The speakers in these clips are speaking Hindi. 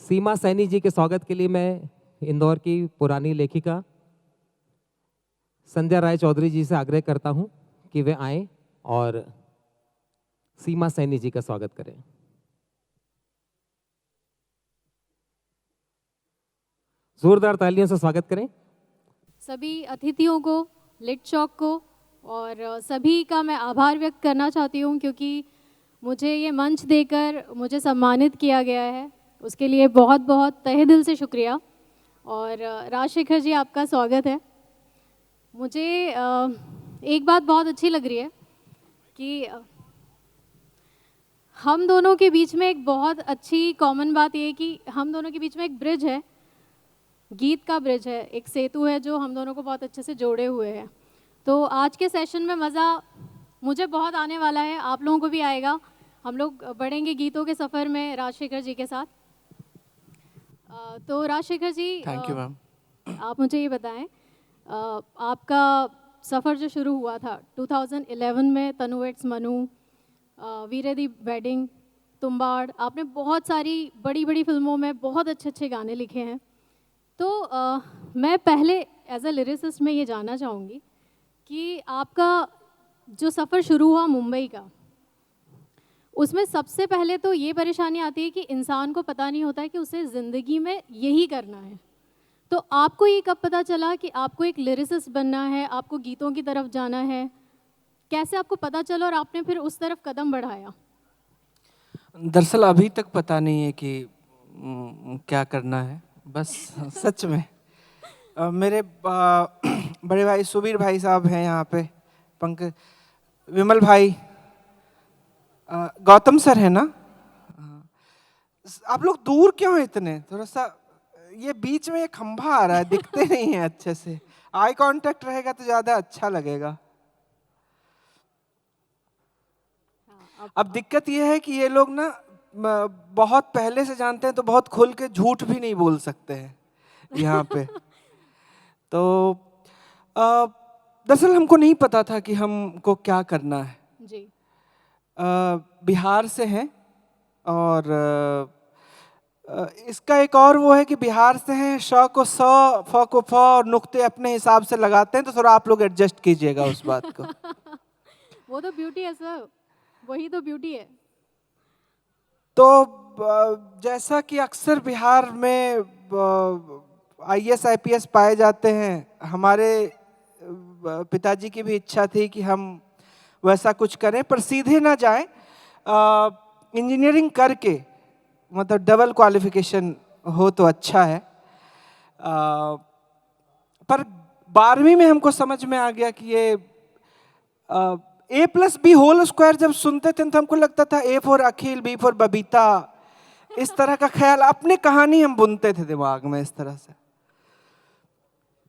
सीमा सैनी जी के स्वागत के लिए मैं इंदौर की पुरानी लेखिका संध्या राय चौधरी जी से आग्रह करता हूं कि वे आएं और सीमा सैनी जी का स्वागत करें। जोरदार तालियों से स्वागत करें। सभी अतिथियों को, लिट चौक को और सभी का मैं आभार व्यक्त करना चाहती हूँ क्योंकि मुझे ये मंच देकर मुझे सम्मानित किया गया है, उसके लिए बहुत बहुत तहे दिल से शुक्रिया। और राजशेखर जी, आपका स्वागत है। मुझे एक बात बहुत अच्छी लग रही है कि हम दोनों के बीच में एक बहुत अच्छी कॉमन बात ये है कि हम दोनों के बीच में एक ब्रिज है, गीत का ब्रिज है, एक सेतु है जो हम दोनों को बहुत अच्छे से जोड़े हुए है। तो आज के सेशन में मज़ा मुझे बहुत आने वाला है, आप लोगों को भी आएगा। हम लोग बढ़ेंगे गीतों के सफ़र में राजशेखर जी के साथ। तो राजशेखर जी, थैंक यू मैम। आप मुझे ये बताएं, आपका सफ़र जो शुरू हुआ था 2011 में, तनु वेट्स मनु, वीरे दी वेडिंग, तुम्बाड़, आपने बहुत सारी बड़ी बड़ी फिल्मों में बहुत अच्छे अच्छे गाने लिखे हैं। तो मैं पहले एज अ लिरिसिस्ट में ये जानना चाहूँगी कि आपका जो सफ़र शुरू हुआ मुंबई का, उसमें सबसे पहले तो ये परेशानी आती है कि इंसान को पता नहीं होता है कि उसे ज़िंदगी में यही करना है। तो आपको ये कब पता चला कि आपको एक लिरिसिस्ट बनना है, आपको गीतों की तरफ जाना है? कैसे आपको पता चला और आपने फिर उस तरफ कदम बढ़ाया? दरअसल अभी तक पता नहीं है कि क्या करना है, बस सच में। मेरे बड़े भाई सुबीर भाई साहब हैं यहाँ पे, पंकज, विमल भाई, गौतम सर है ना। आप लोग दूर क्यों हैं इतने? थोड़ा सा ये बीच में ये खंभा आ रहा है, दिखते नहीं है अच्छे से। आई कांटेक्ट रहेगा तो ज़्यादा अच्छा लगेगा। अब दिक्कत ये है कि ये लोग ना बहुत पहले से जानते हैं तो बहुत खुल के झूठ भी नहीं बोल सकते हैं यहाँ पे। तो दरअसल हमको नहीं पता था कि हमको क्या करना है जी। बिहार से हैं और इसका एक और वो है कि बिहार से हैं, श को स, फ को फ और नुक्ते अपने हिसाब से लगाते हैं, तो थोड़ा आप लोग एडजस्ट कीजिएगा उस बात को। वो तो ब्यूटी है सर, वही तो ब्यूटी है। तो जैसा कि अक्सर बिहार में IAS IPS पाए जाते हैं, हमारे पिताजी की भी इच्छा थी कि हम वैसा कुछ करें, पर सीधे ना जाएं, इंजीनियरिंग करके, मतलब डबल क्वालिफिकेशन हो तो अच्छा है। पर 12वीं में हमको समझ में आ गया कि ये A+B² जब सुनते थे तो हमको लगता था A for Akhil, B for Babita, इस तरह का ख्याल, अपने कहानी हम बुनते थे दिमाग में इस तरह से।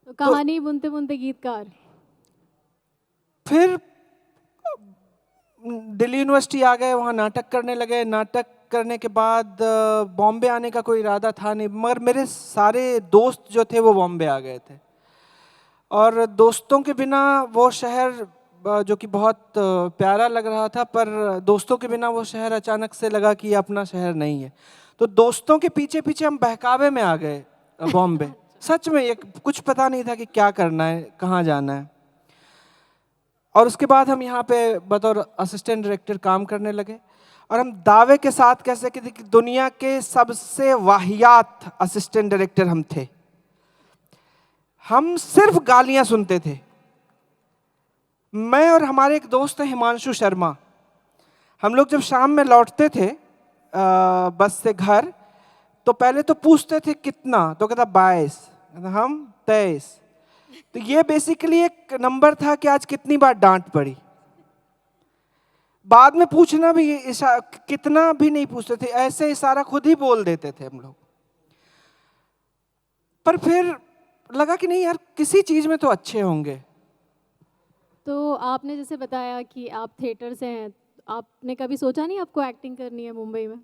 तो कहानी बुनते बुनते गीतकार। फिर दिल्ली यूनिवर्सिटी आ गए, वहाँ नाटक करने लगे। नाटक करने के बाद बॉम्बे आने का कोई इरादा था नहीं, मगर मेरे सारे दोस्त जो थे वो बॉम्बे आ गए थे। और दोस्तों के बिना वो शहर, जो कि बहुत प्यारा लग रहा था, पर दोस्तों के बिना वो शहर अचानक से लगा कि ये अपना शहर नहीं है। तो दोस्तों के पीछे पीछे हम बहकावे में आ गए बॉम्बे। सच में ये कुछ पता नहीं था कि क्या करना है, कहाँ जाना है। और उसके बाद हम यहाँ पे बतौर असिस्टेंट डायरेक्टर काम करने लगे, और हम दावे के साथ कह सकते थे कि दुनिया के सबसे वाहियात असिस्टेंट डायरेक्टर हम थे। हम सिर्फ गालियां सुनते थे। मैं और हमारे एक दोस्त है हिमांशु शर्मा, हम लोग जब शाम में लौटते थे बस से घर, तो पहले तो पूछते थे कितना, तो कहता 22, हम 23। तो ये बेसिकली एक नंबर था कि आज कितनी बार डांट पड़ी। बाद में पूछना भी कितना भी नहीं पूछते थे, ऐसे इशारा खुद ही बोल देते थे हम लोग। पर फिर लगा कि नहीं यार, किसी चीज में तो अच्छे होंगे। तो आपने जैसे बताया कि आप थिएटर से हैं, आपने कभी सोचा नहीं आपको एक्टिंग करनी है मुंबई में?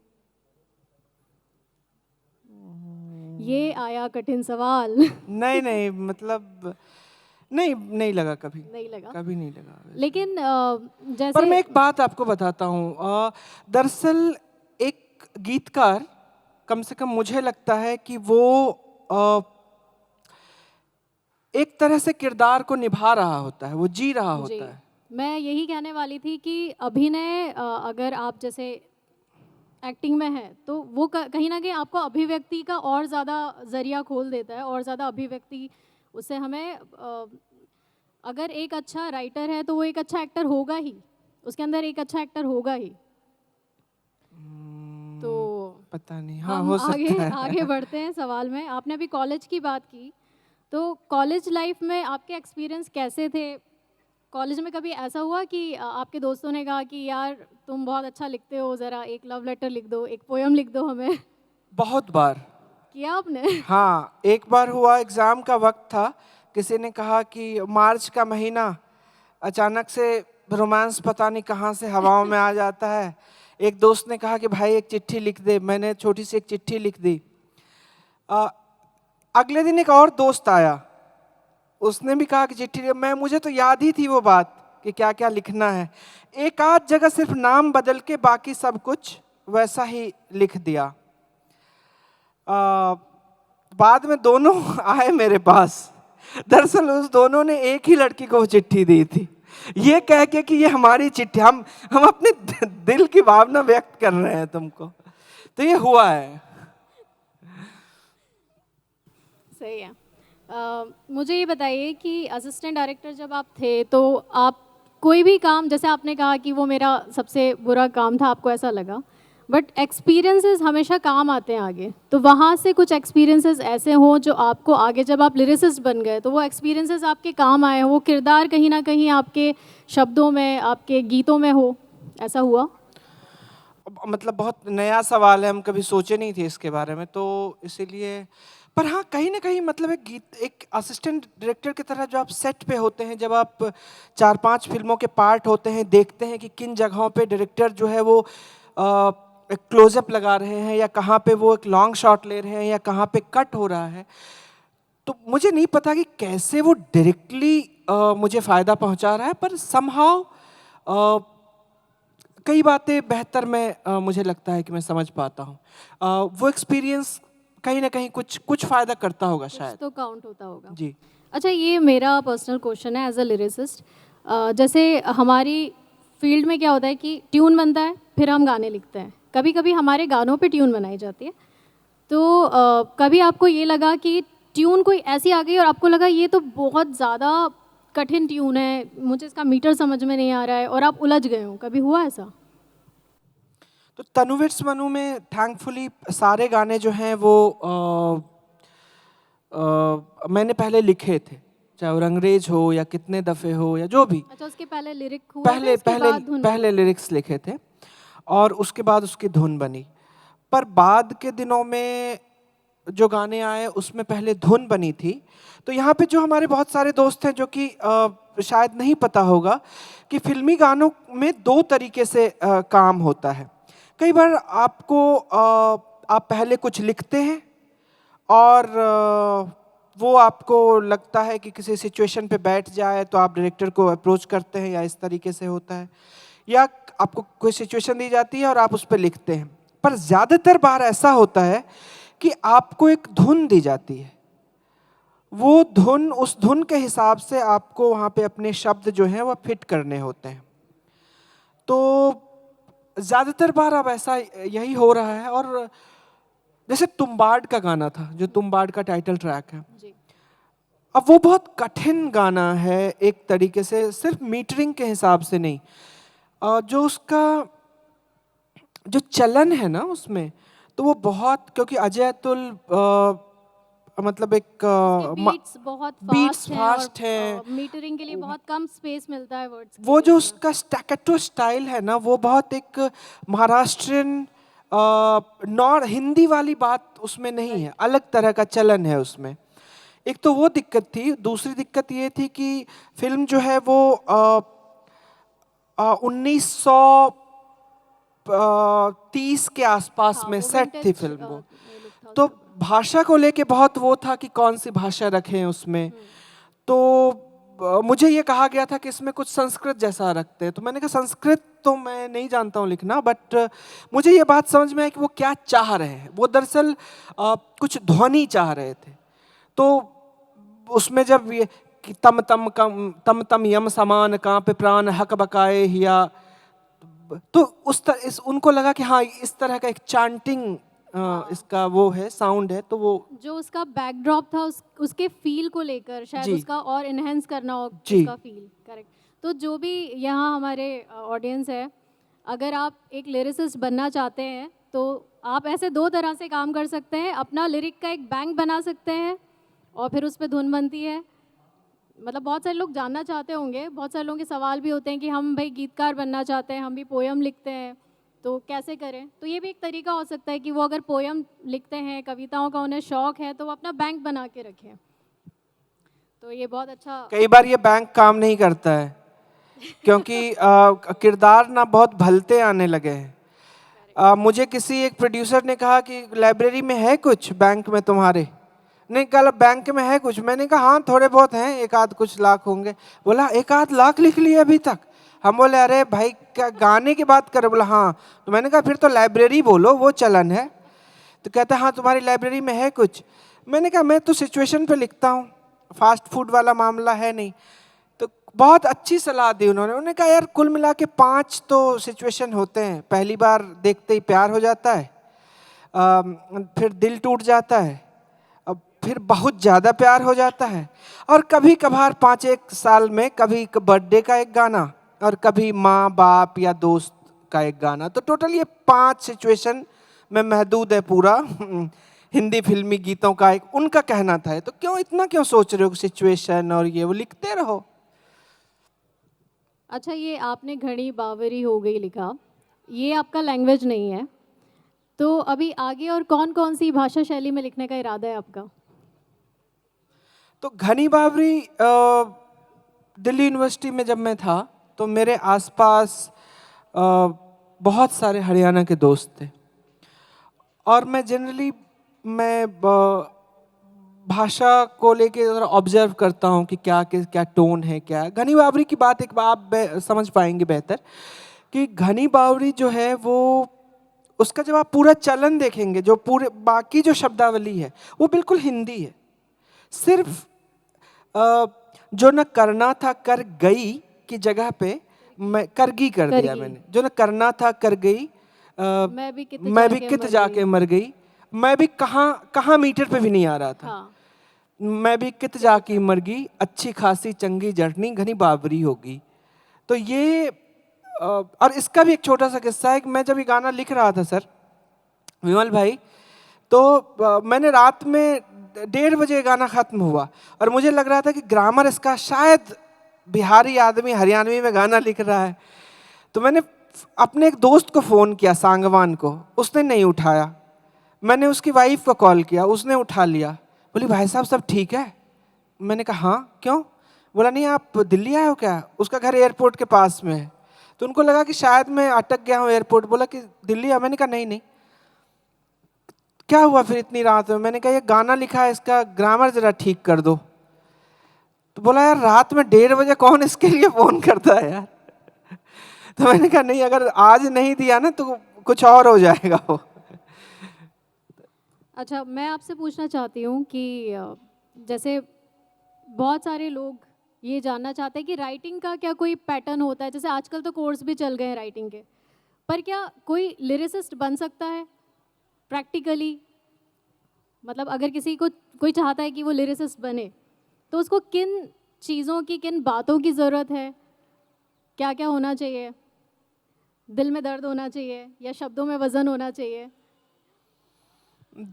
ये आया कठिन सवाल। नहीं नहीं, मतलब नहीं लगा कभी। नहीं लगा? कभी नहीं लगा। लेकिन जैसे पर मैं एक बात आपको बताता हूँ। दरअसल एक गीतकार कम से कम मुझे लगता है कि वो एक तरह से किरदार को निभा रहा होता है, वो जी रहा जी, होता है। मैं यही कहने वाली थी कि अभिनय अगर आप जैसे एक्टिंग में है तो वो कहीं ना कहीं आपको अभिव्यक्ति का और ज़्यादा ज़रिया खोल देता है और ज़्यादा अभिव्यक्ति उससे हमें अगर एक अच्छा राइटर है तो वो एक अच्छा एक्टर होगा ही, उसके अंदर एक अच्छा एक्टर होगा ही। तो पता नहीं, हाँ हम हो आगे सकता है। आगे बढ़ते हैं सवाल में। आपने अभी कॉलेज की बात की, तो कॉलेज लाइफ में आपके एक्सपीरियंस कैसे थे? कॉलेज में कभी ऐसा हुआ कि आपके दोस्तों ने कहा कि यार तुम बहुत अच्छा लिखते हो, ज़रा एक लव लेटर लिख दो, एक पोयम लिख दो हमें? बहुत बार। किया आपने? हाँ, एक बार हुआ, एग्जाम का वक्त था, किसी ने कहा कि मार्च का महीना, अचानक से रोमांस पता नहीं कहाँ से हवाओं में आ जाता है। एक दोस्त ने कहा कि भाई एक चिट्ठी लिख दे, मैंने छोटी सी एक चिट्ठी लिख दी। अगले दिन एक और दोस्त आया, उसने भी कहा कि चिट्ठी मुझे तो याद ही थी वो बात कि क्या क्या लिखना है। एक आध जगह सिर्फ नाम बदल के बाकी सब कुछ वैसा ही लिख दिया। बाद में दोनों आए मेरे पास, दरअसल उस दोनों ने एक ही लड़की को चिट्ठी दी थी, ये कह के कि ये हमारी चिट्ठी, हम अपने दिल की भावना व्यक्त कर रहे हैं तुमको। तो ये हुआ है। सही है। मुझे ये बताइए कि असिस्टेंट डायरेक्टर जब आप थे तो आप कोई भी काम, जैसे आपने कहा कि वो मेरा सबसे बुरा काम था, आपको ऐसा लगा, बट एक्सपीरियंसेस हमेशा काम आते हैं आगे। तो वहाँ से कुछ एक्सपीरियंसेस ऐसे हों जो आपको आगे जब आप लिरिसिस्ट बन गए तो वो एक्सपीरियंसेस आपके काम आए, वो किरदार कहीं ना कहीं आपके शब्दों में, आपके गीतों में हो, ऐसा हुआ? मतलब बहुत नया सवाल है, हम कभी सोचे नहीं थे इसके बारे में, तो इसीलिए। पर हाँ, कहीं ना कहीं मतलब एक असिस्टेंट डायरेक्टर की तरह जो आप सेट पे होते हैं, जब आप 4-5 फिल्मों के पार्ट होते हैं, देखते हैं कि किन जगहों पे डायरेक्टर जो है वो एक क्लोजअप लगा रहे हैं, या कहाँ पे वो एक लॉन्ग शॉट ले रहे हैं, या कहाँ पे कट हो रहा है। तो मुझे नहीं पता कि कैसे वो डायरेक्टली मुझे फ़ायदा पहुंचा रहा है, पर समहाउ कई बातें बेहतर मुझे लगता है कि मैं समझ पाता हूँ। वो एक्सपीरियंस कहीं ना कहीं कुछ फ़ायदा करता होगा शायद। तो काउंट होता होगा जी। अच्छा, ये मेरा पर्सनल क्वेश्चन है एज अ लिरिसिस्ट। जैसे हमारी फील्ड में क्या होता है कि ट्यून बनता है, फिर हम गाने लिखते हैं। कभी कभी हमारे गानों पे ट्यून बनाई जाती है, तो कभी आपको ये लगा कि ट्यून कोई ऐसी आ गई और आपको लगा ये तो बहुत ज़्यादा कठिन ट्यून है, मुझे इसका मीटर समझ में नहीं आ रहा है, और आप उलझ गए हो? कभी हुआ ऐसा? तो तनुविट्स मनु में थैंकफुली सारे गाने जो हैं वो मैंने पहले लिखे थे, चाहे वो रंगरेज हो या कितने दफ़े हो या जो भी। अच्छा, उसके पहले लिरिक हुआ था, पहले उसके पहले बाद धुन पहले लिरिक्स लिखे थे और उसके बाद उसकी धुन बनी। पर बाद के दिनों में जो गाने आए उसमें पहले धुन बनी थी। तो यहाँ पे जो हमारे बहुत सारे दोस्त हैं जो कि शायद नहीं पता होगा कि फिल्मी गानों में 2 तरीके से काम होता है। कई बार आपको आप पहले कुछ लिखते हैं और वो आपको लगता है कि किसी सिचुएशन पे बैठ जाए तो आप डायरेक्टर को अप्रोच करते हैं, या इस तरीके से होता है, या आपको कोई सिचुएशन दी जाती है और आप उस पर लिखते हैं। पर ज़्यादातर बार ऐसा होता है कि आपको एक धुन दी जाती है, वो धुन, उस धुन के हिसाब से आपको वहाँ पे अपने शब्द जो हैं वो फिट करने होते हैं। तो ज़्यादातर बार अब ऐसा यही हो रहा है। और जैसे तुम्बाड का गाना था, जो तुम्बाड का टाइटल ट्रैक है, जी। अब वो बहुत कठिन गाना है एक तरीके से, सिर्फ मीटरिंग के हिसाब से नहीं, जो उसका जो चलन है ना उसमें, तो वो बहुत, क्योंकि अजय अतुल मतलब एक बीट्स बहुत बीट्स फास्ट हैं हैं, और मीटरिंग के लिए बहुत कम स्पेस मिलता है वर्ड्स के वो बीच जो में। उसका स्टैकेटो स्टाइल है ना, वो बहुत एक महाराष्ट्रियन नॉर्थ हिंदी वाली बात उसमें नहीं है, अलग तरह का चलन है उसमें। एक तो वो दिक्कत थी। दूसरी दिक्कत ये थी कि फिल्म जो है वो 1930 के आसपास हाँ, में वो सेट थी vintage, फिल्म वो। ये look था तो उसका। भाषा को लेके बहुत वो था कि कौन सी भाषा रखें उसमें। तो मुझे ये कहा गया था कि इसमें कुछ संस्कृत जैसा रखते हैं, तो मैंने कहा संस्कृत तो मैं नहीं जानता हूँ लिखना, बट मुझे ये बात समझ में आई कि वो क्या चाह रहे हैं। वो दरअसल कुछ ध्वनि चाह रहे थे। तो उसमें जब ये कि तम तम यम समान कांपे प्राण हक बकाए हिया, तो उनको लगा कि हाँ इस तरह का एक चांटिंग इसका वो है, साउंड है, तो वो जो उसका बैकड्रॉप था उसके फील को लेकर शायद जी। उसका और इनहेंस करना हो जी। उसका फील। करेक्ट। तो जो भी यहाँ हमारे ऑडियंस है, अगर आप एक लिरिसिस्ट बनना चाहते हैं तो आप ऐसे दो तरह से काम कर सकते हैं। अपना लिरिक का एक बैंक बना सकते हैं और फिर उस पर धुन बनती है। मतलब बहुत सारे लोग जानना चाहते होंगे, बहुत सारे लोगों के सवाल भी होते हैं कि हम भाई गीतकार बनना चाहते हैं, हम भी पोयम लिखते हैं, तो कैसे करें। तो ये भी एक तरीका हो सकता है कि वो अगर पोयम लिखते हैं, कविताओं का उन्हें शौक है, तो वो अपना बैंक बना के रखें। तो ये बहुत अच्छा। कई बार ये बैंक काम नहीं करता है क्योंकि किरदार ना बहुत भलते आने लगे हैं। मुझे किसी एक प्रोड्यूसर ने कहा कि लाइब्रेरी में है कुछ बैंक में तुम्हारे, नहीं कहा बैंक में है कुछ। मैंने कहा हाँ थोड़े बहुत हैं, एक आध कुछ लाख होंगे। बोला 1-8 लाख लिख लिए अभी तक। हम बोले अरे भाई क्या गाने की बात कर। बोला हाँ। तो मैंने कहा फिर तो लाइब्रेरी बोलो, वो चलन है। तो कहता हाँ तुम्हारी लाइब्रेरी में है कुछ। मैंने कहा मैं तो सिचुएशन पे लिखता हूँ, फास्ट फूड वाला मामला है नहीं। तो बहुत अच्छी सलाह दी उन्होंने। उन्होंने कहा यार कुल मिला के 5 तो सिचुएशन होते हैं। पहली बार देखते ही प्यार हो जाता है, फिर दिल टूट जाता है, फिर बहुत ज़्यादा प्यार हो जाता है, और कभी कभार 5-1 साल में कभी बर्थडे का एक गाना, और कभी माँ बाप या दोस्त का एक गाना। तो टोटल ये 5 सिचुएशन में महदूद है पूरा हिंदी फिल्मी गीतों का एक उनका कहना था। तो क्यों क्यों सोच रहे हो सिचुएशन और ये वो लिखते रहो। अच्छा, ये आपने घड़ी बावरी हो गई लिखा, ये आपका लैंग्वेज नहीं है, तो अभी आगे और कौन कौन सी भाषा शैली में लिखने का इरादा है आपका? तो घनी बावरी दिल्ली यूनिवर्सिटी में जब मैं था तो मेरे आसपास बहुत सारे हरियाणा के दोस्त थे, और मैं जनरली भाषा को लेके ऑब्जर्व करता हूँ कि क्या टोन है, क्या है। घनी बावरी की बात एक बार आप समझ पाएंगे बेहतर कि घनी बावरी जो है वो उसका जब आप पूरा चलन देखेंगे, जो पूरे बाकी जो शब्दावली है वो बिल्कुल हिंदी है। सिर्फ जो न करना था कर गई की जगह पे मैं करगी कर दिया मैंने। जो न करना था कर गई, मैं भी कित जाके मर गई, मैं भी कहाँ मीटर पे भी नहीं आ रहा था। हाँ। मैं भी कित जाके मर गई, अच्छी खासी चंगी जटनी घनी बावरी होगी। तो ये और इसका भी एक छोटा सा किस्सा है कि मैं जब ये गाना लिख रहा था सर विमल भाई, तो मैंने रात में 1:30 बजे गाना खत्म हुआ, और मुझे लग रहा था कि ग्रामर इसका शायद बिहारी आदमी हरियाणवी में गाना लिख रहा है। तो मैंने अपने एक दोस्त को फ़ोन किया, सांगवान को, उसने नहीं उठाया। मैंने उसकी वाइफ को कॉल किया, उसने उठा लिया। बोली भाई साहब सब ठीक है? मैंने कहा हाँ क्यों? बोला नहीं आप दिल्ली आए हो क्या? उसका घर एयरपोर्ट के पास में है। तो उनको लगा कि शायद मैं अटक गया हूँ एयरपोर्ट। बोला कि दिल्ली आ? मैंने कहा नहीं। क्या हुआ फिर इतनी रात में? मैंने कहा ये गाना लिखा है, इसका ग्रामर जरा ठीक कर दो। तो बोला यार रात में 1:30 बजे कौन इसके लिए फ़ोन करता है यार। तो मैंने कहा नहीं, अगर आज नहीं दिया ना तो कुछ और हो जाएगा वो। अच्छा, मैं आपसे पूछना चाहती हूँ कि जैसे बहुत सारे लोग ये जानना चाहते हैं कि राइटिंग का क्या कोई पैटर्न होता है। जैसे आजकल तो कोर्स भी चल गए हैं राइटिंग के, पर क्या कोई लिरिसिस्ट बन सकता है प्रैक्टिकली? मतलब अगर किसी को कोई चाहता है कि वो लिरिसिस्ट बने, तो उसको किन चीज़ों की, किन बातों की ज़रूरत है? क्या क्या होना चाहिए? दिल में दर्द होना चाहिए या शब्दों में वज़न होना चाहिए?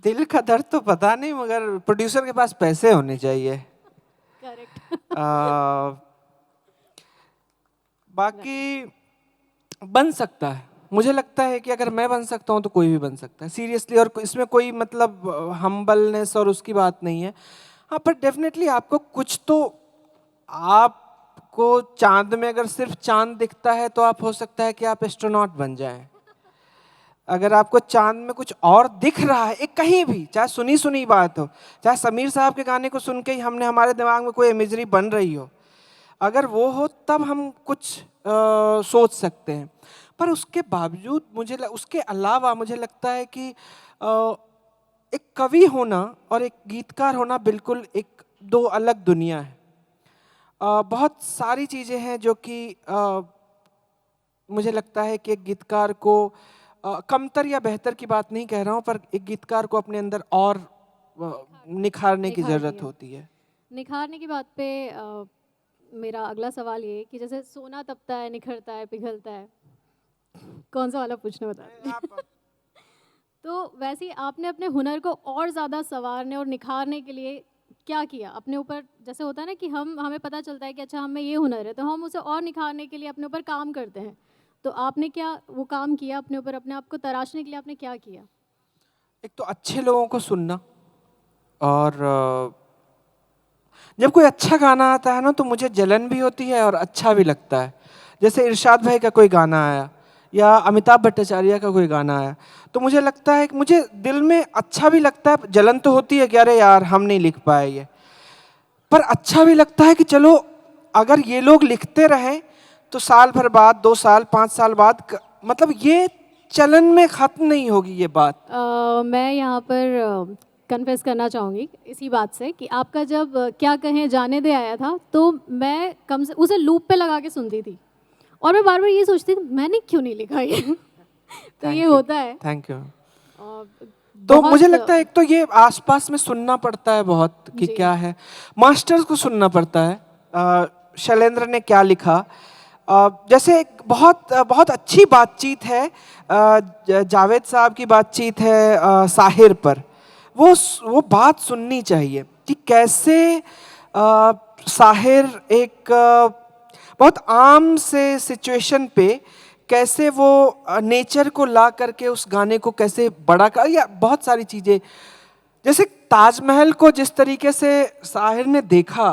दिल का दर्द तो पता नहीं, मगर प्रोड्यूसर के पास पैसे होने चाहिए। करेक्ट। बाकी बन सकता है, मुझे लगता है कि अगर मैं बन सकता हूँ तो कोई भी बन सकता है सीरियसली। और इसमें कोई मतलब हम्बलनेस और उसकी बात नहीं है। हाँ, पर डेफिनेटली आपको कुछ तो, आपको चांद में अगर सिर्फ चांद दिखता है तो आप हो सकता है कि आप एस्ट्रोनॉट बन जाएं। अगर आपको चांद में कुछ और दिख रहा है, एक कहीं भी, चाहे सुनी बात हो, चाहे समीर साहब के गाने को सुन के ही हमारे दिमाग में कोई इमेजरी बन रही हो, अगर वो हो तब हम कुछ सोच सकते हैं। पर उसके बावजूद उसके अलावा मुझे लगता है कि एक कवि होना और एक गीतकार होना बिल्कुल एक दो अलग दुनिया है। बहुत सारी चीज़ें हैं जो कि मुझे लगता है कि एक गीतकार को कमतर या बेहतर की बात नहीं कह रहा हूँ, पर एक गीतकार को अपने अंदर और निखारने की ज़रूरत है। होती है। निखारने की बात पे मेरा अगला सवाल ये है कि जैसे सोना तपता है, निखरता है, पिघलता है, कौन सा वाला पूछना बता तो वैसे ही आपने अपने हुनर को और ज़्यादा संवारने और निखारने के लिए क्या किया अपने ऊपर? जैसे होता है ना कि हमें पता चलता है कि अच्छा हमें ये हुनर है, तो हम उसे और निखारने के लिए अपने ऊपर काम करते हैं। तो आपने क्या वो काम किया अपने ऊपर? अपने आप को तराशने के लिए आपने क्या किया? एक तो अच्छे लोगों को सुनना, और जब कोई अच्छा गाना आता है ना तो मुझे जलन भी होती है और अच्छा भी लगता है। जैसे इरशाद भाई का कोई गाना आया या अमिताभ भट्टाचार्य का कोई गाना आया, तो मुझे लगता है कि मुझे दिल में अच्छा भी लगता है, जलन तो होती है कि अरे यार हम नहीं लिख पाए ये, पर अच्छा भी लगता है कि चलो अगर ये लोग लिखते रहे तो साल भर बाद, 2 साल, 5 साल बाद मतलब ये चलन में खत्म नहीं होगी ये बात। मैं यहाँ पर कन्फेस करना चाहूँगी इसी बात से कि आपका जब क्या कहें जाने दे आया था, तो मैं कम से उसे लूप पे लगा के सुनती थी और मैं बार बार ये सोचती थी मैंने क्यों नहीं लिखा ये तो ये होता है। Thank you. अ, तो बहुत- मुझे लगता है एक तो ये आसपास में सुनना पड़ता है बहुत कि जी। क्या है, मास्टर्स को सुनना पड़ता है, शैलेंद्र ने क्या लिखा। जैसे एक बहुत अच्छी बातचीत है, जावेद साहब की बातचीत है साहिर पर, वो बात सुननी चाहिए कि कैसे साहिर एक बहुत आम से सिचुएशन पे कैसे वो नेचर को ला करके उस गाने को कैसे बड़ा कर, या बहुत सारी चीज़ें। जैसे ताजमहल को जिस तरीके से साहिर ने देखा,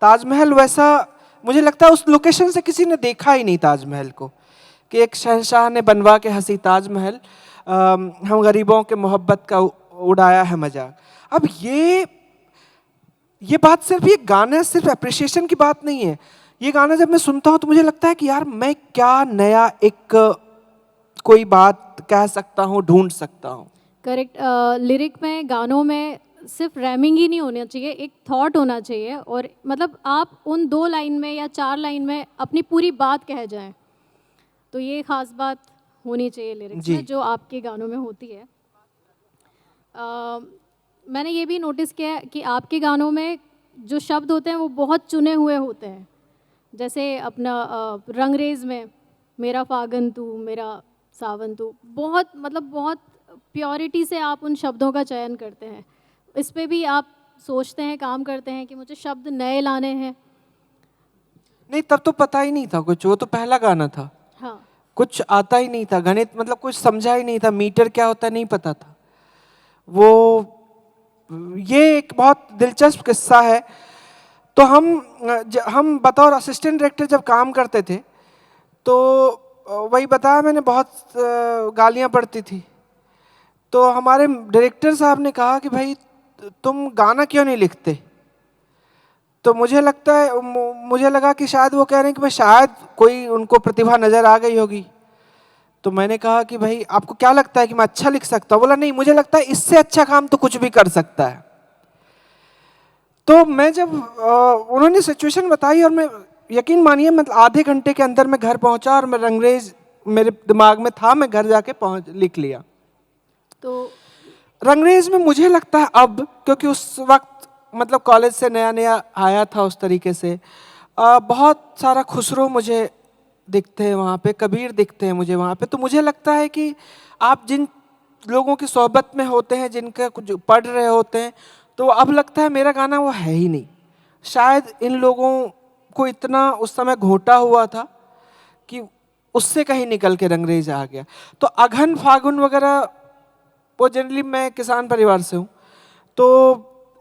ताजमहल वैसा मुझे लगता है उस लोकेशन से किसी ने देखा ही नहीं ताजमहल को, कि एक शहंशाह ने बनवा के हंसी ताजमहल, हम गरीबों के मोहब्बत का उड़ाया है मजाक। अब ये बात सिर्फ ये गाना सिर्फ अप्रिसिएशन की बात नहीं है। ये गाना जब मैं सुनता हूँ तो मुझे लगता है कि यार मैं क्या नया एक कोई बात कह सकता हूँ, ढूंढ सकता हूँ। करेक्ट। लिरिक में, गानों में सिर्फ रैमिंग ही नहीं होना चाहिए, एक थॉट होना चाहिए, और मतलब आप उन 2 लाइन में या 4 लाइन में अपनी पूरी बात कह जाएं, तो ये ख़ास बात होनी चाहिए लिरिक्स जी। में जो आपके गानों में होती है। मैंने ये भी नोटिस किया है कि आपके गानों में जो शब्द होते हैं वो बहुत चुने हुए होते हैं। जैसे अपना रंगरेज में मेरा फागन तू, मेरा सावन तू, बहुत मतलब बहुत प्योरिटी से आप उन शब्दों का चयन करते हैं। इस पे भी आप सोचते हैं, काम करते हैं कि मुझे शब्द नए लाने हैं? नहीं, तब तो पता ही नहीं था कुछ, वो तो पहला गाना था। हाँ। कुछ आता ही नहीं था, गणित मतलब कुछ समझा ही नहीं था, मीटर क्या होता है नहीं पता था। वो ये एक बहुत दिलचस्प किस्सा है। तो हम बतौर असिस्टेंट डायरेक्टर जब काम करते थे तो वही बताया मैंने, बहुत गालियाँ पड़ती थी। तो हमारे डायरेक्टर साहब ने कहा कि भाई तुम गाना क्यों नहीं लिखते। तो मुझे लगा कि शायद वो कह रहे हैं कि भाई शायद कोई उनको प्रतिभा नज़र आ गई होगी। तो मैंने कहा कि भाई आपको क्या लगता है कि मैं अच्छा लिख सकता हूँ? बोला नहीं, मुझे लगता है इससे अच्छा काम तो कुछ भी कर सकता है। तो मैं जब उन्होंने सिचुएशन बताई और मैं, यकीन मानिए, मतलब आधे घंटे के अंदर मैं घर पहुंचा और मैं रंगरेज मेरे दिमाग में था, मैं घर जाके लिख लिया। तो रंगरेज में मुझे लगता है अब, क्योंकि उस वक्त मतलब कॉलेज से नया नया आया था उस तरीके से, बहुत सारा खुसरो मुझे दिखते हैं वहाँ पे, कबीर दिखते हैं मुझे वहाँ पे। तो मुझे लगता है कि आप जिन लोगों की सोहबत में होते हैं, जिनका कुछ पढ़ रहे होते हैं, तो अब लगता है मेरा गाना वो है ही नहीं। शायद इन लोगों को इतना उस समय घोटा हुआ था कि उससे कहीं निकल के रंगरेज आ गया। तो अघन फागुन वगैरह, वो जनरली मैं किसान परिवार से हूँ तो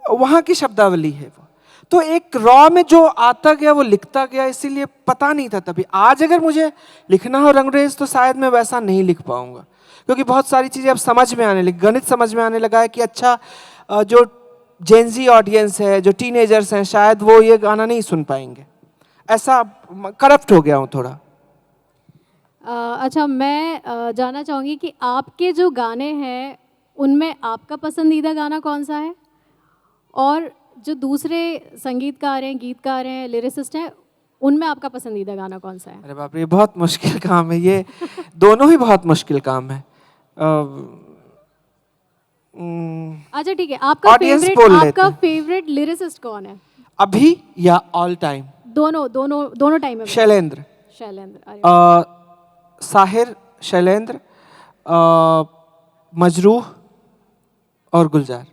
वहाँ की शब्दावली है वो। तो एक रॉ में जो आता गया वो लिखता गया, इसीलिए पता नहीं था तभी। आज अगर मुझे लिखना हो रंगरेज तो शायद मैं वैसा नहीं लिख पाऊंगा, क्योंकि बहुत सारी चीज़ें अब समझ में आने लगी। गणित समझ में आने लगा है कि अच्छा जो जेनजी ऑडियंस है, जो टीनेजर्स हैं, शायद वो ये गाना नहीं सुन पाएंगे। ऐसा करप्ट हो गया हूँ थोड़ा। अच्छा, मैं जानना चाहूँगी कि आपके जो गाने हैं उनमें आपका पसंदीदा गाना कौन सा है, और जो दूसरे संगीतकार हैं, गीतकार हैं, लिरिसिस्ट हैं, उनमें आपका पसंदीदा गाना कौन सा है? अरे बाप रे, ये बहुत मुश्किल काम है ये। दोनों ही बहुत मुश्किल काम है। अच्छा ठीक है, आपका Audience फेवरेट बोल लेते आपका हैं। फेवरेट लिरिसिस्ट कौन है? अभी या ऑल टाइम? दोनों दोनों दोनों टाइम में बताओ। शैलेंद्र, शैलेंद्र, अरे वाह। साहिर, शैलेंद्र, मजरूह और गुलजार।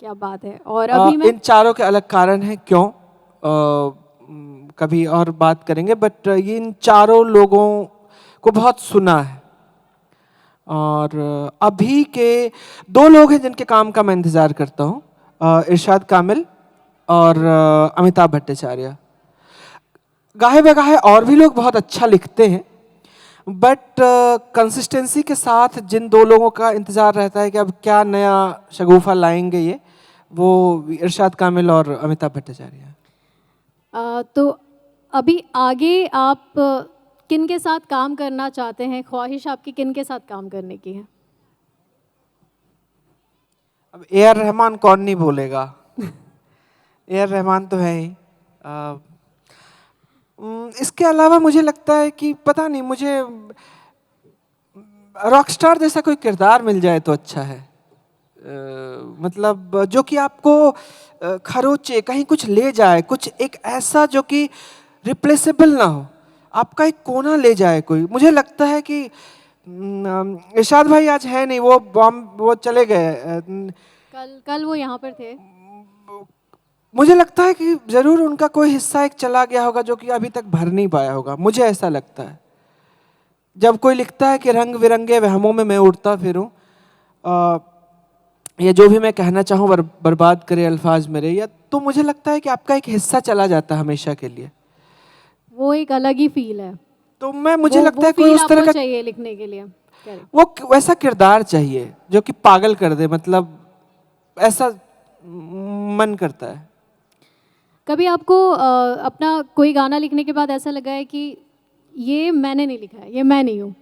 क्या बात है। और अभी में इन चारों के अलग कारण हैं क्यों, कभी और बात करेंगे, बट ये इन चारों लोगों को बहुत सुना है। और अभी के दो लोग हैं जिनके काम का मैं इंतज़ार करता हूँ, इरशाद कामिल और अमिताभ भट्टाचार्य। गाहे बगाहे और भी लोग बहुत अच्छा लिखते हैं, बट कंसिस्टेंसी के साथ जिन दो लोगों का इंतज़ार रहता है कि अब क्या नया शगुफा लाएंगे ये, वो इरशाद कामिल और अमिताभ भट्टाचार्य। तो अभी आगे आप किन के साथ काम करना चाहते हैं? ख्वाहिश आपकी किन के साथ काम करने की है? अब ए आर रहमान कौन नहीं बोलेगा। ए आर रहमान तो है ही। इसके अलावा मुझे लगता है कि पता नहीं, मुझे रॉकस्टार जैसा कोई किरदार मिल जाए तो अच्छा है। मतलब जो कि आपको खरोचे, कहीं कुछ ले जाए, कुछ एक ऐसा जो कि रिप्लेसेबल ना हो, आपका एक कोना ले जाए कोई। मुझे लगता है कि इरशाद भाई आज है नहीं, वो चले गए। कल वो यहाँ पर थे। मुझे लगता है कि जरूर उनका कोई हिस्सा एक चला गया होगा जो कि अभी तक भर नहीं पाया होगा, मुझे ऐसा लगता है। जब कोई लिखता है कि रंग बिरंगे वहमों में मैं उड़ता फिरूं, या जो भी मैं कहना चाहूँ बर्बाद करे अल्फाज मेरे, या तो मुझे लगता है कि आपका एक हिस्सा चला जाता है हमेशा के लिए। वो एक अलग ही फील है। तो मुझे लगता है वो कोई उस तरह का चाहिए लिखने के लिए। वो वैसा किरदार चाहिए जो कि पागल कर दे, मतलब ऐसा मन करता है। कभी आपको अपना कोई गाना लिखने के बाद ऐसा लगा है कि ये मैंने नहीं लिखा है, ये मैं नहीं हूँ?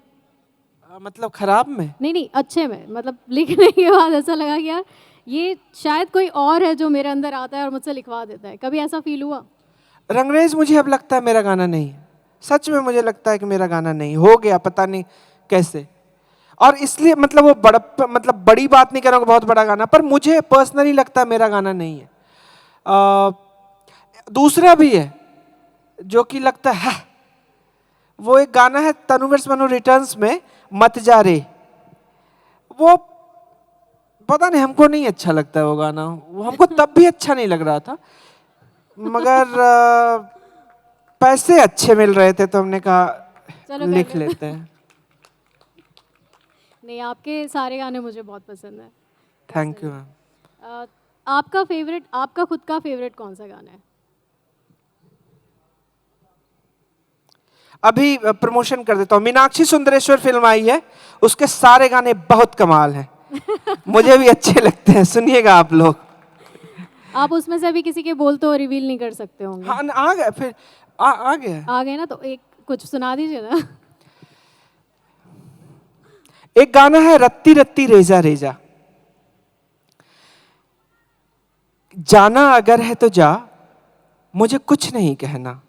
मतलब खराब में? नहीं, अच्छे में। मतलब लिखने के बाद ऐसा लगा कि यार ये शायद कोई और है जो मेरे अंदर आता है और मुझसे लिखवा देता है। कभी ऐसा फील हुआ? रंगरेज मुझे अब लगता है मेरा गाना नहीं है। सच में मुझे लगता है कि मेरा गाना नहीं हो गया, पता नहीं कैसे। और इसलिए मतलब वो मतलब बड़ी बात नहीं कर रहा हूँ, बहुत बड़ा गाना, पर मुझे पर्सनली लगता है मेरा गाना नहीं है। दूसरा भी है जो कि लगता है, वो एक गाना है तनु वर्स मनु रिटर्न्स में, मत जा रे। वो पता नहीं, हमको नहीं अच्छा लगता है वो गाना। वो हमको तब भी अच्छा नहीं लग रहा था, मगर पैसे अच्छे मिल रहे थे तो हमने कहा लिख लेते हैं। नहीं, आपके सारे गाने मुझे बहुत पसंद है। Thank you ma'am. आपका खुद का फेवरेट कौन सा गाना है? अभी प्रमोशन कर देता हूँ, मीनाक्षी सुंदरेश्वर फिल्म आई है, उसके सारे गाने बहुत कमाल हैं। मुझे भी अच्छे लगते हैं, सुनिएगा आप लोग। आप उसमें से अभी किसी के बोल तो रिवील नहीं कर सकते होंगे। हाँ, आ गए फिर, आ गए ना, तो एक कुछ सुना दीजिए ना। एक गाना है रत्ती रत्ती रेजा रेजा। जाना अगर है तो जा, मुझे कुछ नहीं कहना।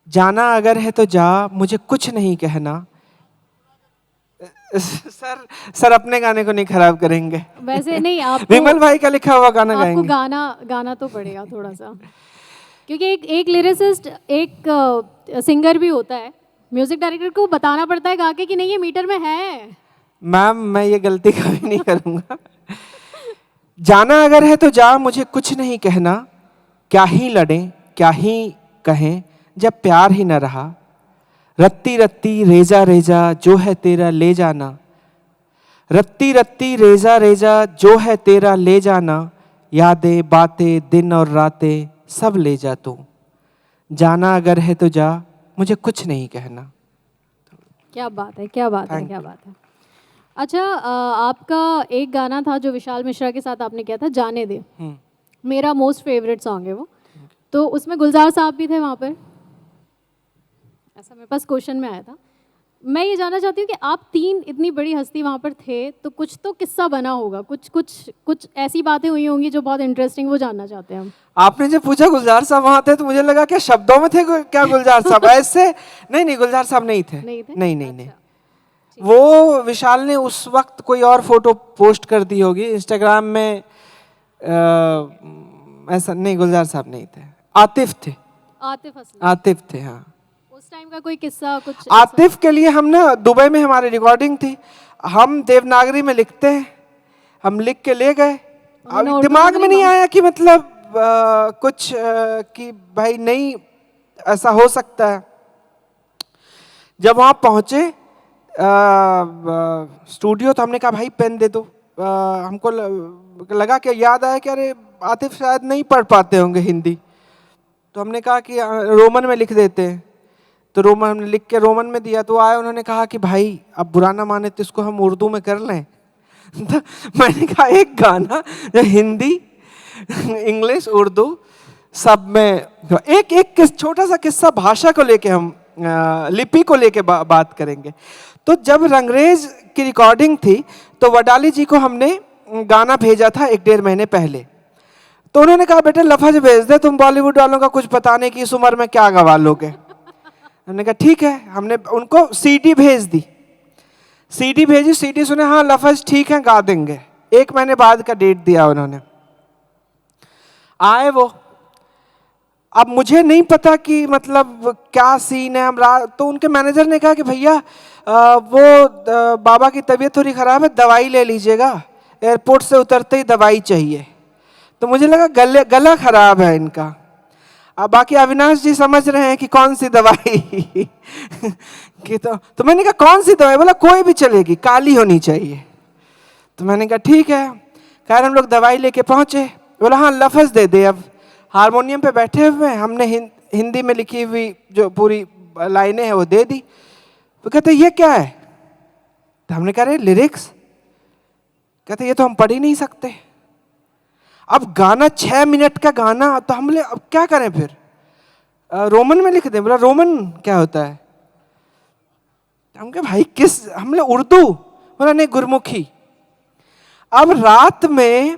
जाना अगर है तो जा, मुझे कुछ नहीं कहना। सर अपने गाने को नहीं खराब करेंगे। वैसे नहीं, आप विमल भाई का लिखा हुआ गाना गाएंगे। आपको गाना तो पड़ेगा थोड़ा सा, क्योंकि एक लिरिसिस्ट एक सिंगर भी होता है। म्यूजिक डायरेक्टर को बताना पड़ता है गा के कि नहीं ये मीटर में है। मैम मैं ये गलती कभी नहीं करूंगा। जाना अगर है तो जा, मुझे कुछ नहीं कहना। क्या ही लड़ें, क्या ही कहें, जब प्यार ही न रहा। रत्ती रत्ती रेजा रेजा, जो है तेरा ले जाना। रत्ती रत्ती रेजा रेजा, जो है तेरा ले जाना। यादें बातें दिन और रातें सब ले जा तू। जाना अगर है तो जा, मुझे कुछ नहीं कहना। क्या बात है, क्या बात है, क्या बात है। अच्छा, आपका एक गाना था जो विशाल मिश्रा के साथ आपने किया था, जाने दे। मेरा मोस्ट फेवरेट सॉन्ग है वो। तो उसमें गुलजार साहब भी थे वहाँ पर, ऐसा मेरे पास क्वेश्चन में आया था। मैं ये जानना चाहती हूँ कि आप तीन इतनी बड़ी हस्ती वहाँ पर थे, तो कुछ तो किस्सा बना होगा, कुछ कुछ कुछ ऐसी बातें हुई होंगी जो बहुत इंटरेस्टिंग, वो जानना चाहते हैं हम। आपने जब पूछा गुलजार साहब वहाँ थे तो मुझे लगा क्या शब्दों में थे क्या गुलजार साहब ऐसे? नहीं नहीं, गुलजार साहब नहीं थे। नहीं थे? नहीं नहीं नहीं, अच्छा, वो विशाल ने उस वक्त कोई और फोटो पोस्ट कर दी होगी इंस्टाग्राम में। ऐसा नहीं, गुलजार साहब नहीं थे, आतिफ थे। आतिफ असलम। आतिफ थे, हाँ। उस टाइम का कोई किस्सा कुछ? आतिफ के लिए हम ना दुबई में हमारी रिकॉर्डिंग थी, हम देवनागरी में लिखते हैं, हम लिख के ले गए। उन्होंने अब उर्दू दिमाग में नहीं मांगा? आया कि मतलब कुछ कि भाई नहीं ऐसा हो सकता है। जब वहाँ पहुँचे स्टूडियो तो हमने कहा भाई पेन दे दो। हमको लगा कि याद आया कि अरे आतिफ शायद नहीं पढ़ पाते होंगे हिंदी, तो हमने कहा कि रोमन में लिख देते हैं। तो रोमन हमने लिख के रोमन में दिया, तो आए, उन्होंने कहा कि भाई अब बुरा ना माने तो इसको हम उर्दू में कर लें। तो मैंने कहा एक गाना जो हिंदी इंग्लिश उर्दू सब में, एक एक छोटा सा किस्सा भाषा को लेके हम लिपि को लेके बात करेंगे। तो जब रंगरेज की रिकॉर्डिंग थी तो वडाली जी को हमने गाना भेजा था 1-1.5 महीने पहले। तो उन्होंने कहा बेटे लफज भेज दे, तुम बॉलीवुड वालों का कुछ पता नहीं कि इस उम्र में क्या गवा लोगे। हमने कहा ठीक है, हमने उनको सीडी भेज दी, सीडी भेजी, सीडी सुने, हाँ लफज ठीक है गा देंगे। 1 महीने बाद का डेट दिया उन्होंने, आए वो। अब मुझे नहीं पता कि मतलब क्या सीन है, हम तो उनके मैनेजर ने कहा कि भैया वो बाबा की तबीयत थोड़ी ख़राब है, दवाई ले लीजिएगा, एयरपोर्ट से उतरते ही दवाई चाहिए। तो मुझे लगा गला ख़राब है इनका। अब बाकी अविनाश जी समझ रहे हैं कि कौन सी दवाई कि तो मैंने कहा कौन सी दवाई? बोला कोई भी चलेगी, काली होनी चाहिए। तो मैंने कहा ठीक है। खैर हम लोग दवाई लेके पहुँचे। बोला हाँ लफज दे दे। अब हारमोनियम पे बैठे हुए हमने हिंदी में लिखी हुई जो पूरी लाइनें हैं वो दे दी। तो कहते ये क्या है? तो हमने कहा रे लिरिक्स। कहते ये तो हम पढ़ ही नहीं सकते। अब गाना 6 मिनट का गाना, तो हम बोले अब क्या करें फिर? रोमन में लिख दें। बोला रोमन क्या होता है? हम कहे भाई किस, हमने उर्दू। बोला नहीं गुरमुखी। अब रात में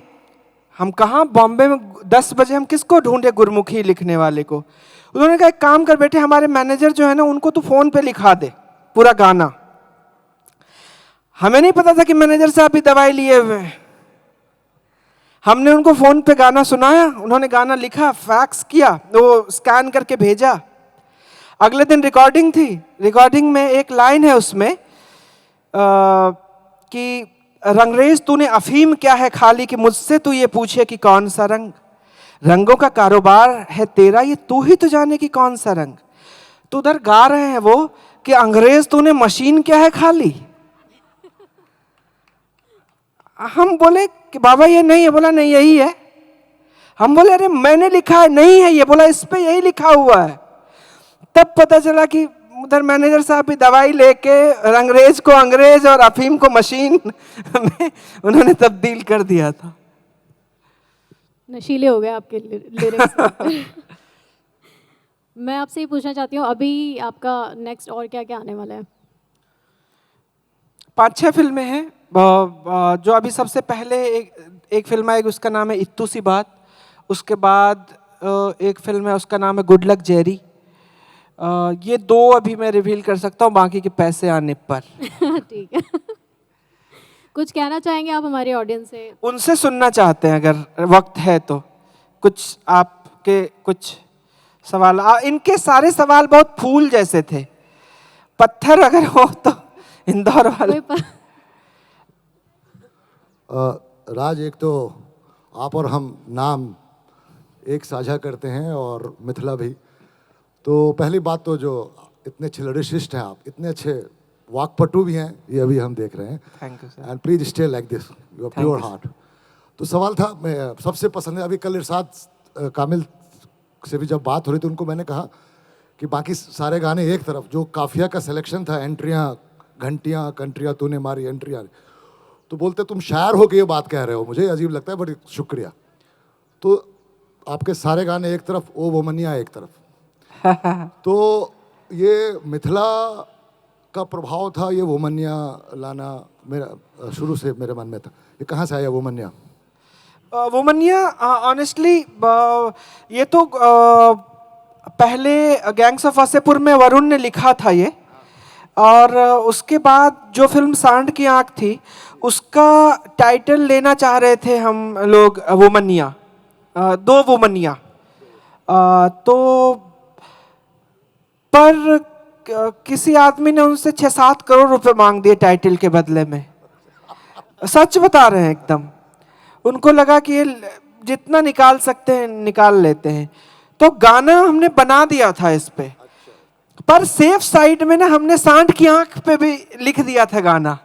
हम कहाँ, बॉम्बे में 10 बजे हम किसको ढूंढे गुरमुखी लिखने वाले को? उन्होंने कहा एक काम कर बेटे, हमारे मैनेजर जो है ना उनको तू फोन पे लिखा दे पूरा गाना। हमें नहीं पता था कि मैनेजर साहब भी दवाई लिए हुए हैं। हमने उनको फोन पे गाना सुनाया, उन्होंने गाना लिखा, फैक्स किया, वो स्कैन करके भेजा। अगले दिन रिकॉर्डिंग थी। रिकॉर्डिंग में एक लाइन है उसमें कि रंगरेज तूने अफीम क्या है खाली कि मुझसे तू ये पूछे कि कौन सा रंग, रंगों का कारोबार है तेरा ये तू ही तो जाने कि कौन सा रंग। तो उधर गा रहे हैं वो कि अंग्रेज तूने मशीन क्या है खाली। हम बोले कि बाबा ये नहीं है। बोला नहीं यही है। हम बोले अरे मैंने लिखा है। नहीं है ये। बोला इस पे यही लिखा हुआ है। तब पता चला कि उधर मैनेजर साहब भी दवाई लेके रंगरेज को अंग्रेज और अफीम को मशीन में उन्होंने तब्दील कर दिया था। नशीले हो गए आपके लिरिक्स। मैं आपसे ये पूछना चाहती हूँ अभी आपका नेक्स्ट और क्या क्या आने वाला है? 5-6 फिल्में हैं। जो अभी सबसे पहले एक फिल्म आएगी उसका नाम है इत्तू सी बात। उसके बाद एक फिल्म है उसका नाम है गुड लक जेरी। ये 2 अभी मैं रिवील कर सकता हूँ, बाकी के पैसे आने पर। ठीक है। कुछ कहना चाहेंगे आप हमारी ऑडियंस से? उनसे सुनना चाहते हैं अगर वक्त है तो कुछ आपके कुछ सवाल। इनके सारे सवाल बहुत फूल जैसे थे, पत्थर अगर हो तो इंदौर वाले। राज, एक तो आप और हम नाम एक साझा करते हैं और मिथिला भी। तो पहली बात तो जो इतने अच्छे लड़िशिस्ट हैं आप, इतने अच्छे वाकपटु भी हैं, ये अभी हम देख रहे हैं। Thank you sir. And please stay like this, you are pure heart. तो सवाल था, मैं सबसे पसंद है, अभी कल इरशाद कामिल से भी जब बात हो रही थी उनको मैंने कहा कि बाकी सारे गाने एक तरफ, जो काफिया का सिलेक्शन था, एंट्रियाँ, घंटियाँ, कंट्रियाँ तूने मारी एंट्रियाँ, तो बोलते तुम शायर हो के ये बात कह रहे हो, मुझे अजीब लगता है, बड़ी शुक्रिया। तो आपके सारे गाने एक तरफ, ओ वोमनिया एक तरफ। तो ये मिथिला का प्रभाव था, ये वोमनिया लाना मेरा शुरू से मेरे मन में था। ये कहाँ से आया वोमनिया? वोमनिया ऑनेस्टली ये तो पहले गैंग्स ऑफ वासेपुर में वरुण ने लिखा था ये, और उसके बाद जो फिल्म सांड की आंख थी उसका टाइटल लेना चाह रहे थे हम लोग, वोमनिया, दो वोमनिया। तो पर किसी आदमी ने उनसे 6-7 करोड़ रुपए मांग दिए टाइटल के बदले में। सच बता रहे हैं एकदम। उनको लगा कि ये जितना निकाल सकते हैं निकाल लेते हैं, तो गाना हमने बना दिया था इस पे। पर सेफ साइड में ना हमने सांड की आंख पे भी लिख दिया था गाना।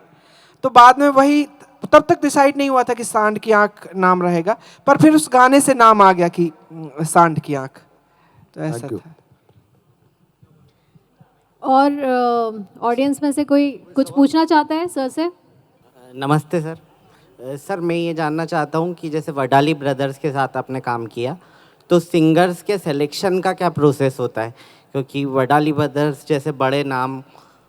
तो बाद में वही, तब तक डिसाइड नहीं हुआ था कि सांड की आंख नाम रहेगा, पर फिर उस गाने से नाम आ गया कि सांड की आंख। तो ऐसा था। और ऑडियंस में से कोई कुछ पूछना चाहता है सर से? नमस्ते सर। सर मैं ये जानना चाहता हूँ कि जैसे वडाली ब्रदर्स के साथ आपने काम किया, तो सिंगर्स के सिलेक्शन का क्या प्रोसेस होता है? क्योंकि वडाली ब्रदर्स जैसे बड़े नाम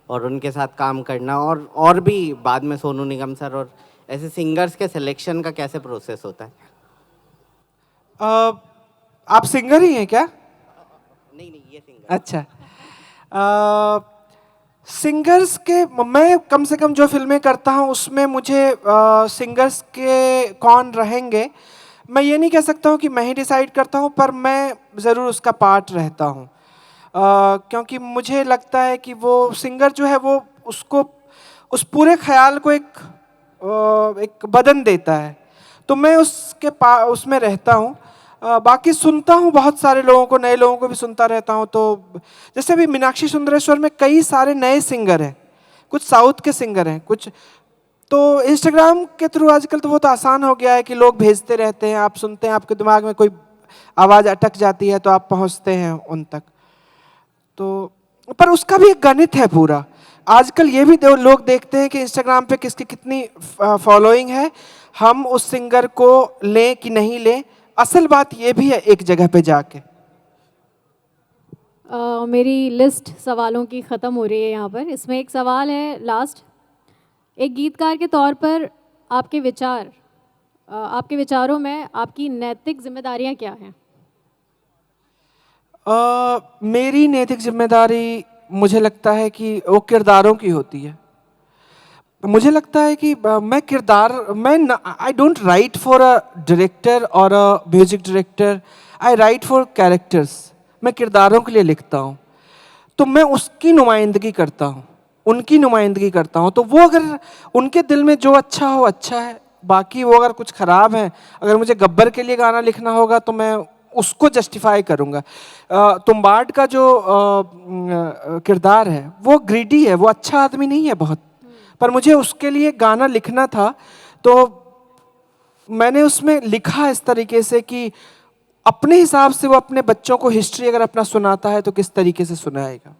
और उनके साथ काम करना, और भी बाद में सोनू निगम सर, और ऐसे सिंगर्स के सिलेक्शन का कैसे प्रोसेस होता है? आप सिंगर ही हैं क्या? नहीं ये सिंगर। अच्छा। सिंगर्स के, मैं कम से कम जो फिल्में करता हूँ उसमें मुझे सिंगर्स के कौन रहेंगे मैं ये नहीं कह सकता हूँ कि मैं ही डिसाइड करता हूँ, पर मैं ज़रूर उसका पार्ट रहता हूँ। क्योंकि मुझे लगता है कि वो सिंगर जो है वो उसको, उस पूरे ख्याल को एक बदन देता है, तो मैं उसमें रहता हूँ। बाकी सुनता हूँ बहुत सारे लोगों को, नए लोगों को भी सुनता रहता हूँ। तो जैसे अभी मीनाक्षी सुंदरेश्वर में कई सारे नए सिंगर हैं, कुछ साउथ के सिंगर हैं, कुछ तो इंस्टाग्राम के थ्रू आजकल तो बहुत आसान हो गया है कि लोग भेजते रहते हैं, आप सुनते हैं, आपके दिमाग में कोई आवाज़ अटक जाती है तो आप पहुँचते हैं उन तक। तो पर उसका भी एक गणित है पूरा। आजकल ये भी लोग देखते हैं कि इंस्टाग्राम पे किसकी कितनी फॉलोइंग है, हम उस सिंगर को लें कि नहीं लें। असल बात ये भी है एक जगह पे जाके। मेरी लिस्ट सवालों की ख़त्म हो रही है यहाँ पर। इसमें एक सवाल है लास्ट। एक गीतकार के तौर पर आपके विचार, आपके विचारों में आपकी नैतिक जिम्मेदारियाँ क्या हैं? मेरी नैतिक जिम्मेदारी मुझे लगता है कि वो किरदारों की होती है। मुझे लगता है कि I don't write for a director और a music director, I write for characters. मैं किरदारों के लिए लिखता हूँ, तो मैं उसकी नुमाइंदगी करता हूँ, उनकी नुमाइंदगी करता हूँ। तो वो अगर उनके दिल में जो अच्छा हो अच्छा है, बाकी वो अगर कुछ ख़राब है, अगर मुझे गब्बर के लिए गाना लिखना होगा तो मैं उसको जस्टिफाई करूँगा। तुम्बाड का जो किरदार है वो ग्रीडी है, वो अच्छा आदमी नहीं है बहुत, पर मुझे उसके लिए गाना लिखना था, तो मैंने उसमें लिखा इस तरीके से कि अपने हिसाब से वो अपने बच्चों को हिस्ट्री अगर अपना सुनाता है तो किस तरीके से सुनाएगा।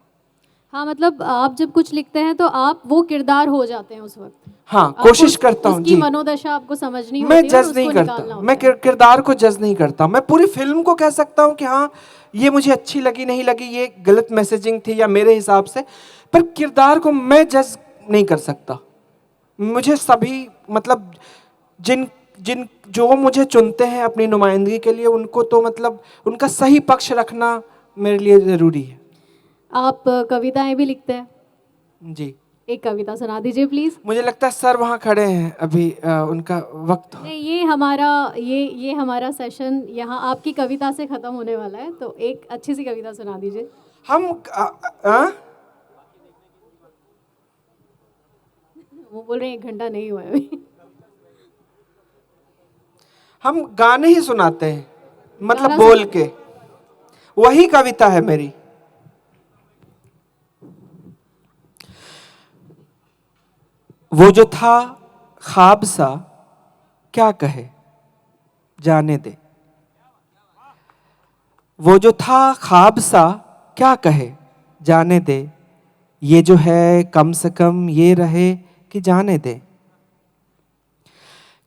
हाँ, मतलब आप जब कुछ लिखते हैं तो आप वो किरदार हो जाते हैं उस वक्त। हाँ, कोशिश करता हूँ जी। मनोदशा आपको समझनी होती मैं है, जज नहीं करता, मैं किरदार को जज नहीं करता। मैं पूरी फिल्म को कह सकता हूँ कि हाँ ये मुझे अच्छी लगी, नहीं लगी, ये गलत मैसेजिंग थी या मेरे हिसाब से, पर किरदार को मैं जज नहीं कर सकता। मुझे सभी, मतलब जिन जिन जो मुझे चुनते हैं अपनी नुमाइंदगी के लिए, उनको तो मतलब उनका सही पक्ष रखना मेरे लिए ज़रूरी है। आप कविताएं भी लिखते हैं? जी। एक कविता सुना दीजिए प्लीज। मुझे लगता है सर वहाँ खड़े हैं अभी, उनका वक्त हो। नहीं, ये हमारा सेशन यहाँ आपकी कविता से ख़त्म होने वाला है, तो एक अच्छी सी कविता सुना दीजिए। वो बोल रहे हैं 1 घंटा नहीं हुआ है अभी। हम गाने ही सुनाते हैं, मतलब बोल के, वही कविता है मेरी। वो जो था ख्वाब सा क्या कहे जाने दे, वो जो था ख्वाब सा क्या कहे जाने दे, ये जो है कम से कम ये रहे कि जाने दे।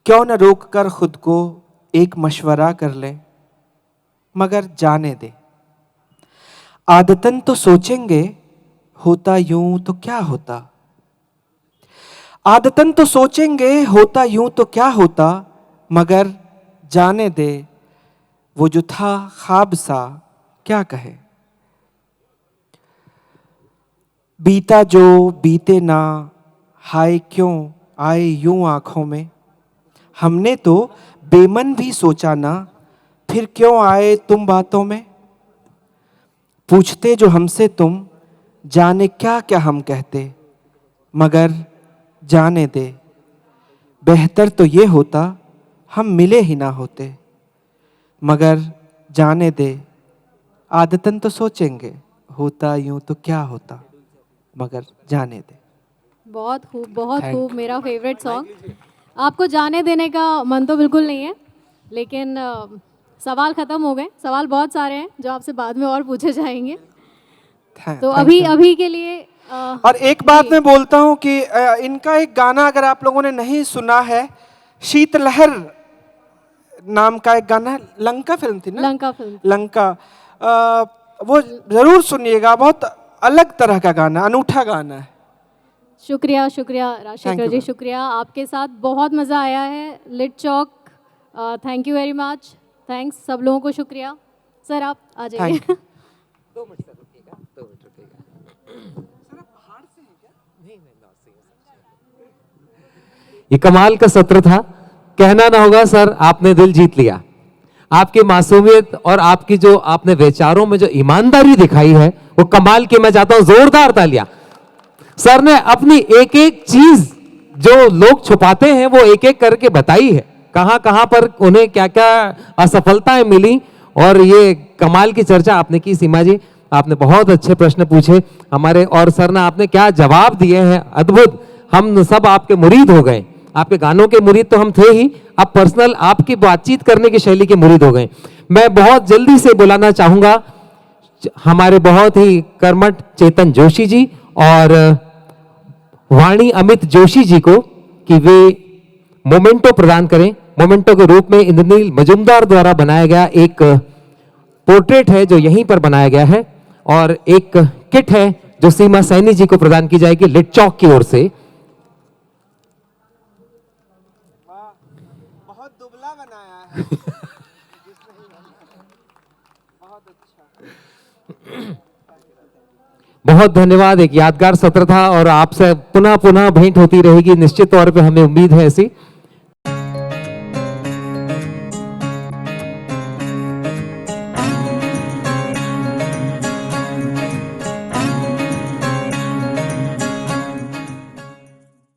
क्यों न रोक कर खुद को एक मशवरा कर ले, मगर जाने दे। आदतन तो सोचेंगे होता यूं तो क्या होता, आदतन तो सोचेंगे होता यूं तो क्या होता, मगर जाने दे वो जो था ख्वाब सा क्या कहे। बीता जो बीते ना, हाय क्यों आए यूं आंखों में, हमने तो बेमन भी सोचा ना, फिर क्यों आए तुम बातों में। पूछते जो हमसे तुम, जाने क्या क्या हम कहते, मगर जाने दे बेहतर तो ये होता हम मिले ही ना होते, मगर जाने दे। आदतन तो सोचेंगे होता यूं तो क्या होता, मगर जाने दे। बहुत खूब, बहुत Thank खूब, मेरा फेवरेट सॉन्ग। आपको जाने देने का मन तो बिल्कुल नहीं है, लेकिन सवाल ख़त्म हो गए। सवाल बहुत सारे हैं जो आपसे बाद में और पूछे जाएंगे। तो Thank अभी you. अभी के लिए और एक बात मैं बोलता हूं कि इनका एक गाना अगर आप लोगों ने नहीं सुना है, शीतलहर नाम का एक गाना है, लंका फिल्म थी ना, लंका फिल्म। लंका, वो जरूर सुनिएगा, बहुत अलग तरह का गाना, अनूठा गाना है। शुक्रिया, शुक्रिया Thank Rajshekhar you, ji, ma'am. शुक्रिया। आपके साथ बहुत मज़ा आया है। लिट चौक, thank you very much. Thanks सब लोगों को, शुक्रिया। सर आप आ जाइए। Thank you. 2 मिनट सर रुकिएगा, 2 मिनट रुकिएगा। ये कमाल का सत्र था, कहना ना होगा सर, आपने दिल जीत लिया। आपकी मासूमियत और आपकी जो आपने विचारों में जो ईमानदारी दिखाई है वो कमाल की। मैं चाहता हूं जोरदार तालियां। सर ने अपनी एक एक चीज जो लोग छुपाते हैं वो एक एक करके बताई है, कहां कहां पर उन्हें क्या क्या असफलताएं मिली, और ये कमाल की चर्चा आपने की। सीमा जी, आपने बहुत अच्छे प्रश्न पूछे हमारे, और सर ने आपने क्या जवाब दिए हैं, अद्भुत। हम सब आपके मुरीद हो गए, आपके गानों के मुरीद तो हम थे ही, अब पर्सनल आपकी बातचीत करने की शैली के मुरीद हो गए। मैं बहुत जल्दी से बुलाना चाहूंगा हमारे बहुत ही कर्मठ चेतन जोशी जी और वाणी अमित जोशी जी को कि वे मोमेंटो प्रदान करें। मोमेंटो के रूप में इंद्रनील मजुमदार द्वारा बनाया गया एक पोर्ट्रेट है जो यहीं पर बनाया गया है, और एक किट है जो सीमा सैनी जी को प्रदान की जाएगी लिट चौक की ओर से। बहुत दुबला बनाया है। बहुत अच्छा। बहुत धन्यवाद। एक यादगार सत्र था और आपसे पुनः पुनः भेंट होती रहेगी, निश्चित तौर पे हमें उम्मीद है ऐसी।